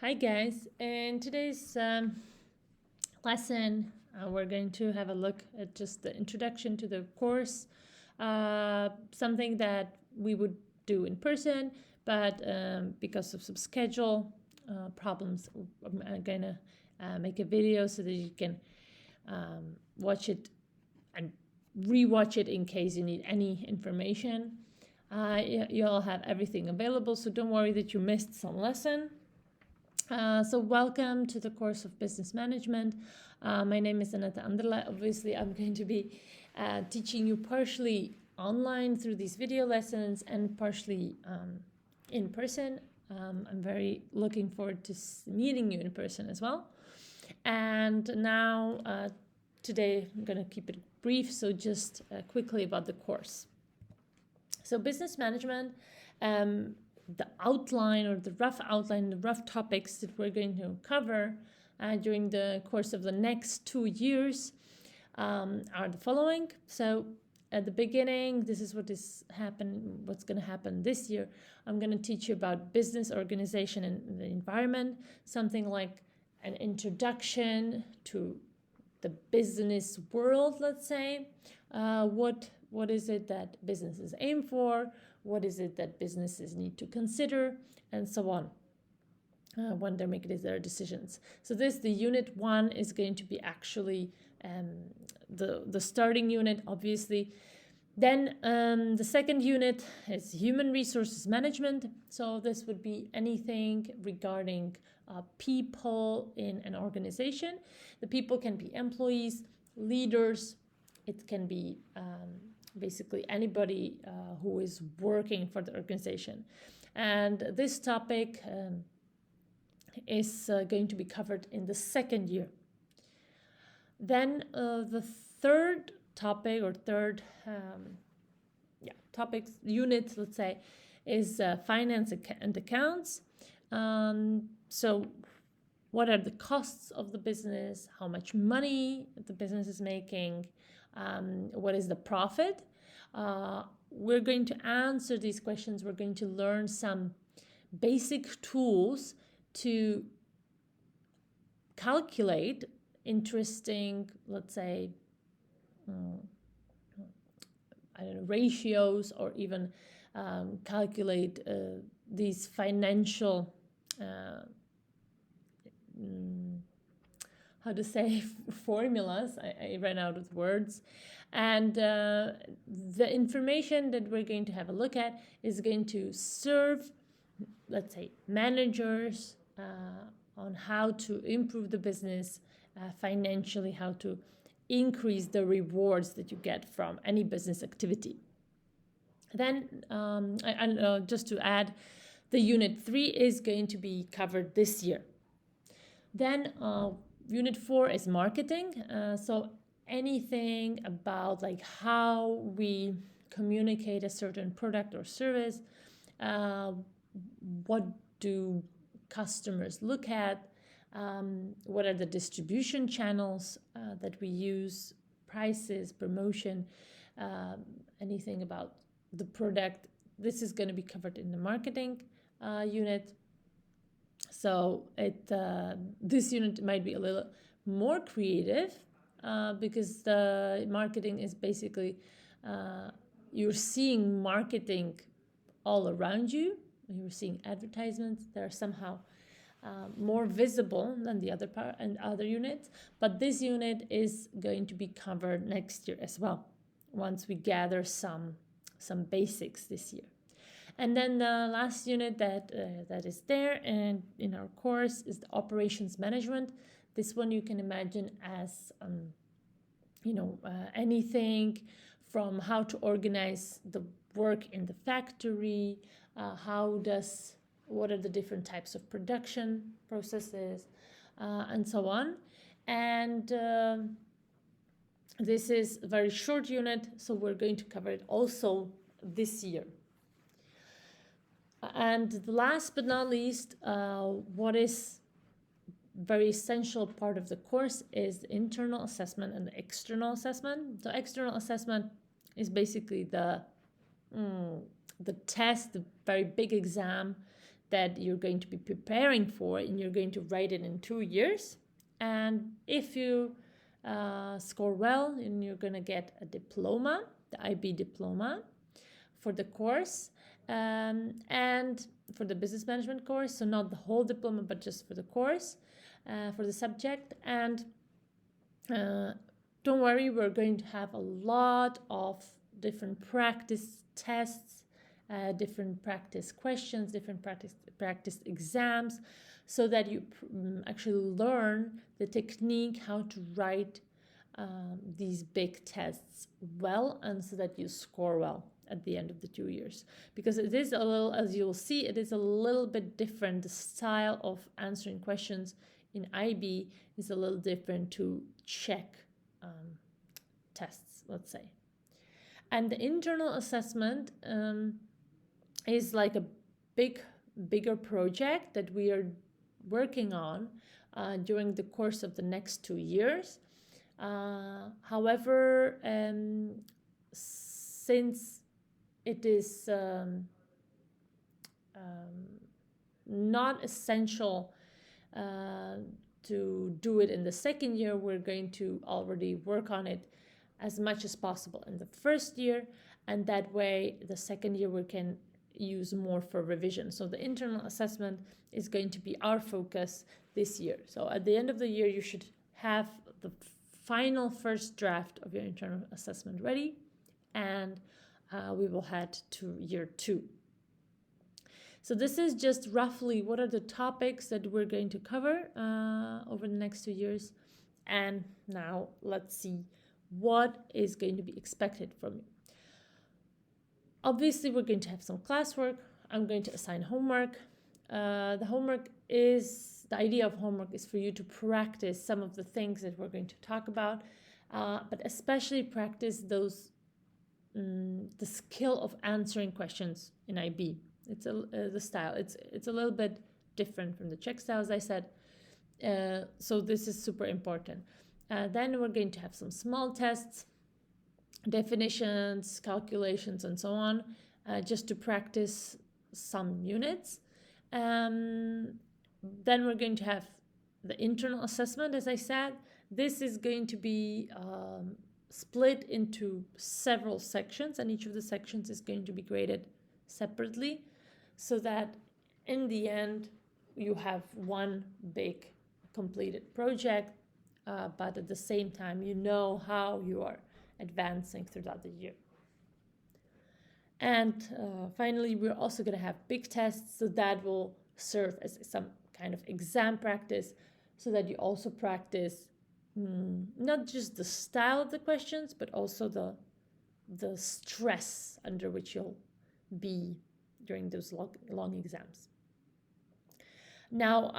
Hi guys, in today's lesson we're going to have a look at just the introduction to the course, something that we would do in person, but because of some schedule problems, I'm going to make a video so that you can watch it and rewatch it in case you need any information. You all have everything available, so don't worry that you missed some lesson. So welcome to the course of business management. My name is Aneta Anderle. Obviously, I'm going to be teaching you partially online through these video lessons and partially in person. I'm very looking forward to meeting you in person as well. And now, today, I'm going to keep it brief, so just quickly about the course. So business management, the outline or the rough outline, the rough topics that we're going to cover during the course of the next 2 years are the following. So at the beginning, this is what's going to happen this year. I'm going to teach you about business organization and the environment, something like an introduction to the business world, let's say. What is it that businesses aim for? What is it that businesses need to consider? And so on when they're making their decisions. So the unit 1 is going to be actually the starting unit, obviously. Then the second unit is human resources management. So this would be anything regarding people in an organization. The people can be employees, leaders. It can be basically anybody who is working for the organization. And this topic is going to be covered in the second year. Then the third topic or third topics unit, let's say, is finance and accounts. So what are the costs of the business? How much money the business is making? What is the profit? We're going to answer these questions. We're going to learn some basic tools to calculate interesting, let's say, ratios, or even calculate these financial formulas. I ran out of words. And the information that we're going to have a look at is going to serve, let's say, managers on how to improve the business financially, how to increase the rewards that you get from any business activity. Then, just to add, the unit 3 is going to be covered this year. Then unit 4 is marketing. So anything about like how we communicate a certain product or service, what do customers look at, what are the distribution channels that we use, prices, promotion, anything about the product. This is going to be covered in the marketing unit. So this unit might be a little more creative because the marketing is basically you're seeing marketing all around you. You're seeing advertisements. They're somehow more visible than the other part and other units. But this unit is going to be covered next year as well, once we gather some basics this year. And then the last unit that is there and in our course is the operations management. This one you can imagine as anything from how to organize the work in the factory, what are the different types of production processes, and so on. And this is a very short unit, so we're going to cover it also this year. And last but not least, what is very essential part of the course is the internal assessment and the external assessment. So external assessment is basically the test, the very big exam that you're going to be preparing for, and you're going to write it in 2 years. And if you score well, and you're going to get a diploma, the IB diploma for the course, and for the business management course. So not the whole diploma, but just for the course, for the subject. And don't worry, we're going to have a lot of different practice tests, different practice questions, different practice exams, so that you actually learn the technique how to write these big tests well, and so that you score well at the end of the 2 years. Because it is a little, as you'll see, it is a little bit different. The style of answering questions in IB is a little different to Czech tests, let's say. And the internal assessment is like a bigger project that we are working on during the course of the next 2 years. However, since it is not essential to do it in the second year, we're going to already work on it as much as possible in the first year, and that way the second year we can use more for revision. So the internal assessment is going to be our focus this year. So at the end of the year, you should have the final first draft of your internal assessment ready, and we will head to year 2. So this is just roughly what are the topics that we're going to cover over the next 2 years. And now let's see what is going to be expected from you. Obviously, we're going to have some classwork. I'm going to assign homework. The idea of homework is for you to practice some of the things that we're going to talk about, but especially practice the skill of answering questions in IB. It's the style. It's a little bit different from the Czech style, as I said. So this is super important. Then we're going to have some small tests, definitions, calculations, and so on, just to practice some units. Then we're going to have the internal assessment, as I said. This is going to be split into several sections, and each of the sections is going to be graded separately, so that in the end you have one big completed project, but at the same time you know how you are advancing throughout the year. And finally, we're also going to have big tests, so that will serve as some kind of exam practice, so that you also practice not just the style of the questions, but also the stress under which you'll be during those long exams. Now,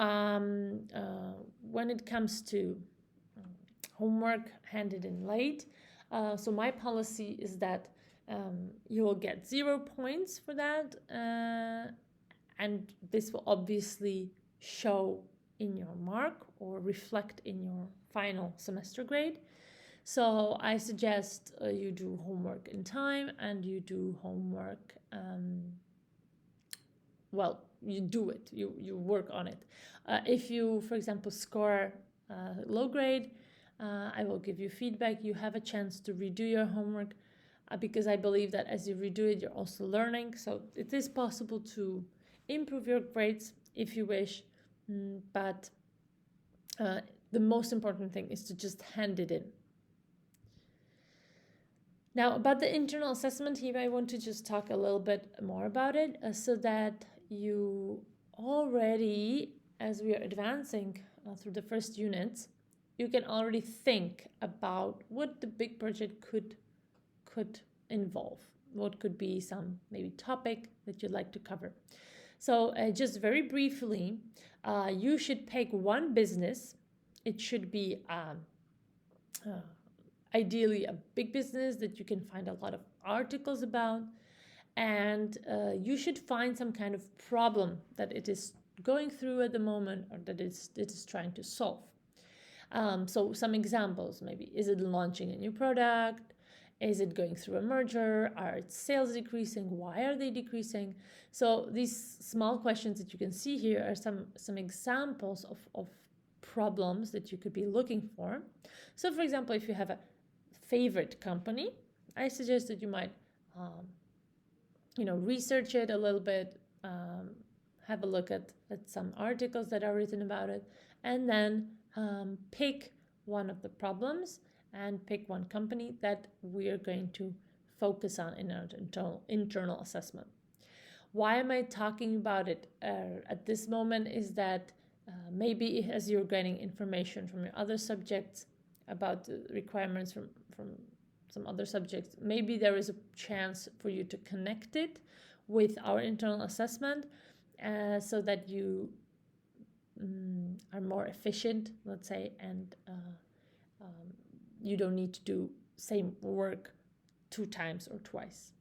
when it comes to homework handed in late, so my policy is that you will get 0 points for that, and this will obviously show in your mark or reflect in your final semester grade. So I suggest you do homework in time, and you do homework, you do it, you work on it. If you, for example, score low grade, I will give you feedback. You have a chance to redo your homework, because I believe that as you redo it, you're also learning. So it is possible to improve your grades if you wish, but the most important thing is to just hand it in. Now, about the internal assessment, here I want to just talk a little bit more about it, so that you already, as we are advancing through the first units, you can already think about what the big project could involve. What could be some maybe topic that you'd like to cover. So just very briefly, you should pick one business. It should be ideally a big business that you can find a lot of articles about, and you should find some kind of problem that it is going through at the moment, or that it is trying to solve. So some examples, maybe, is it launching a new product? Is it going through a merger? Are its sales decreasing? Why are they decreasing? So these small questions that you can see here are some examples of problems that you could be looking for. So for example, if you have a favorite company, I suggest that you might research it a little bit, have a look at some articles that are written about it, and then pick one of the problems and pick one company that we are going to focus on in our internal assessment. Why am I talking about it at this moment is that maybe as you're getting information from your other subjects about the requirements from some other subjects, maybe there is a chance for you to connect it with our internal assessment so that you are more efficient, let's say, and you don't need to do same work 2 times or twice,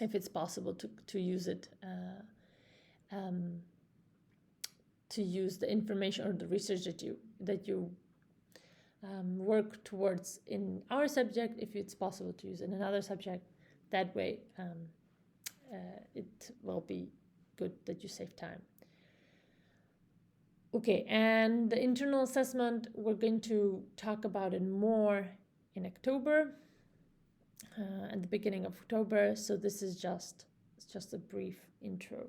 if it's possible to use it, to use the information or the research that you work towards in our subject, if it's possible to use in another subject. That way it will be good that you save time. Okay, and the internal assessment, we're going to talk about it more in October, at the beginning of October. So this is just a brief intro.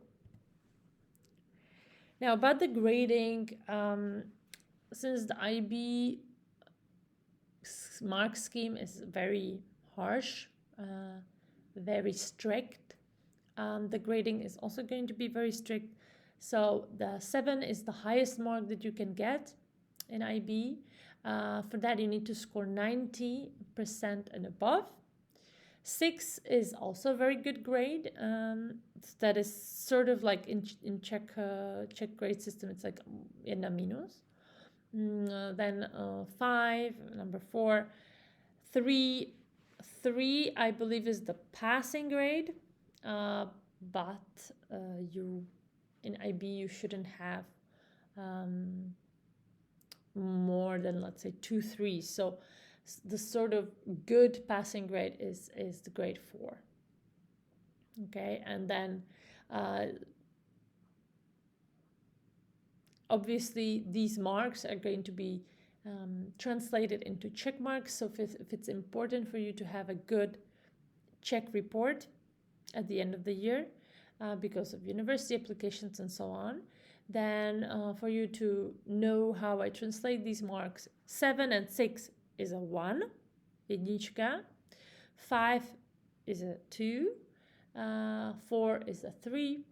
Now about the grading, since the IB mark scheme is very harsh, very strict, the grading is also going to be very strict. So the 7 is the highest mark that you can get in IB. For that, you need to score 90% and above. 6 is also a very good grade. That is sort of like in Czech grade system, it's like jedna minus. Then 5, number 4, 3, I believe is the passing grade, but you in IB you shouldn't have more than, let's say, 2 3. So the sort of good passing grade is the grade 4. Okay, and then obviously these marks are going to be translated into check marks. So if it's important for you to have a good check report at the end of the year, because of university applications and so on, then for you to know how I translate these marks, 7 and 6 is a 1, jednička, 5 is a 2, 4 is a 3,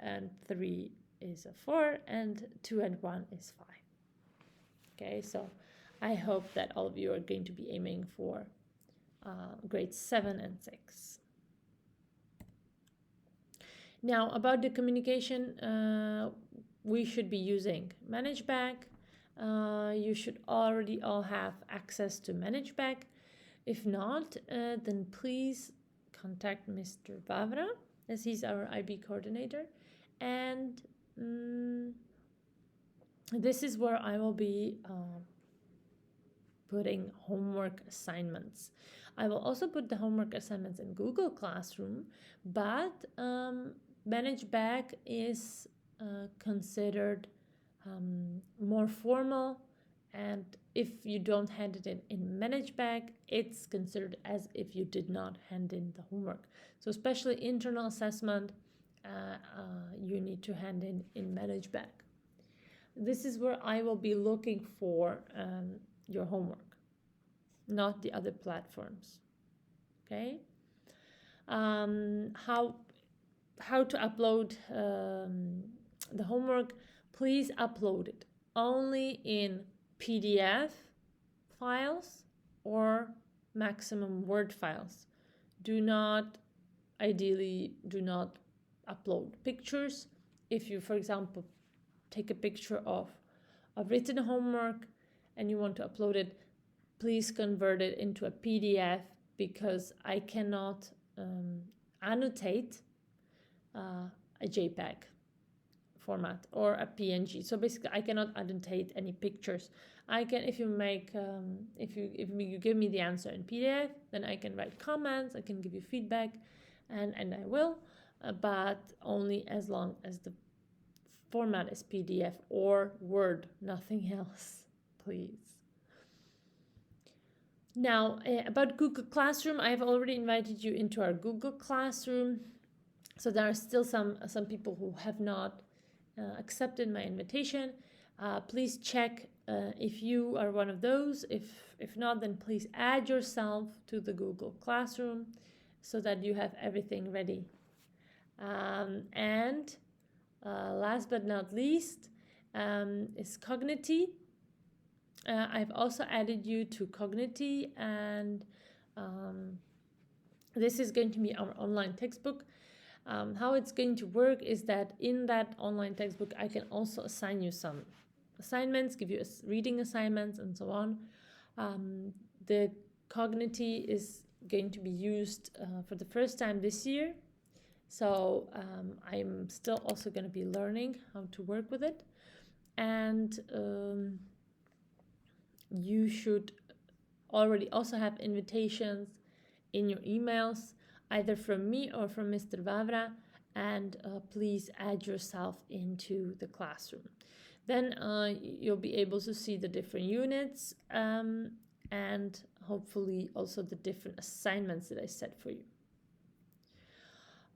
and 3 is a 4, and 2 and 1 is 5. Okay, so I hope that all of you are going to be aiming for grades 7 and 6. Now, about the communication, we should be using ManageBack. You should already all have access to ManageBack. If not, then please contact Mr. Vavra, as he's our IB coordinator. And this is where I will be putting homework assignments. I will also put the homework assignments in Google Classroom, but ManageBack is considered more formal, and if you don't hand it in ManageBack, it's considered as if you did not hand in the homework. So especially internal assessment, you need to hand in ManageBack. This is where I will be looking for your homework, not the other platforms. Okay. How to upload the homework? Please upload it only in PDF files or maximum Word files. Ideally do not upload pictures. If you, for example, take a picture of written homework and you want to upload it, please convert it into a PDF, because I cannot annotate a JPEG format or a PNG. So basically, I cannot annotate any pictures. I can, if you give me the answer in PDF, then I can write comments, I can give you feedback, and I will, but only as long as the format is PDF or Word, nothing else, please. Now, about Google Classroom, I've already invited you into our Google Classroom. So there are still some people who have not accepted my invitation. Please check if you are one of those. If not, then please add yourself to the Google Classroom so that you have everything ready. And last but not least is Cognity. I've also added you to Cognity, and this is going to be our online textbook. How it's going to work is that in that online textbook, I can also assign you some assignments, give you reading assignments, and so on. The Cognity is going to be used for the first time this year. So I'm still also going to be learning how to work with it. And you should already also have invitations in your emails, either from me or from Mr. Vavra, and please add yourself into the classroom. Then you'll be able to see the different units and hopefully also the different assignments that I set for you.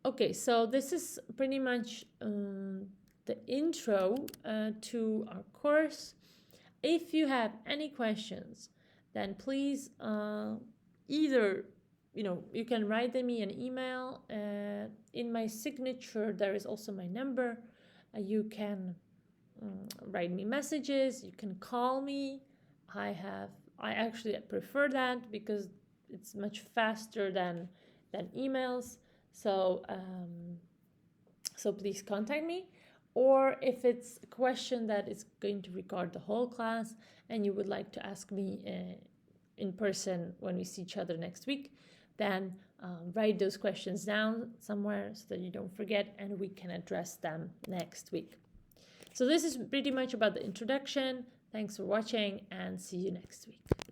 Okay, so this is pretty much the intro to our course. If you have any questions, then please either, you can write me an email. In my signature, there is also my number. You can write me messages. You can call me. I actually prefer that because it's much faster than emails. So please contact me. Or if it's a question that is going to record the whole class and you would like to ask me in person when we see each other next week, then write those questions down somewhere so that you don't forget, and we can address them next week. So this is pretty much about the introduction. Thanks for watching, and see you next week.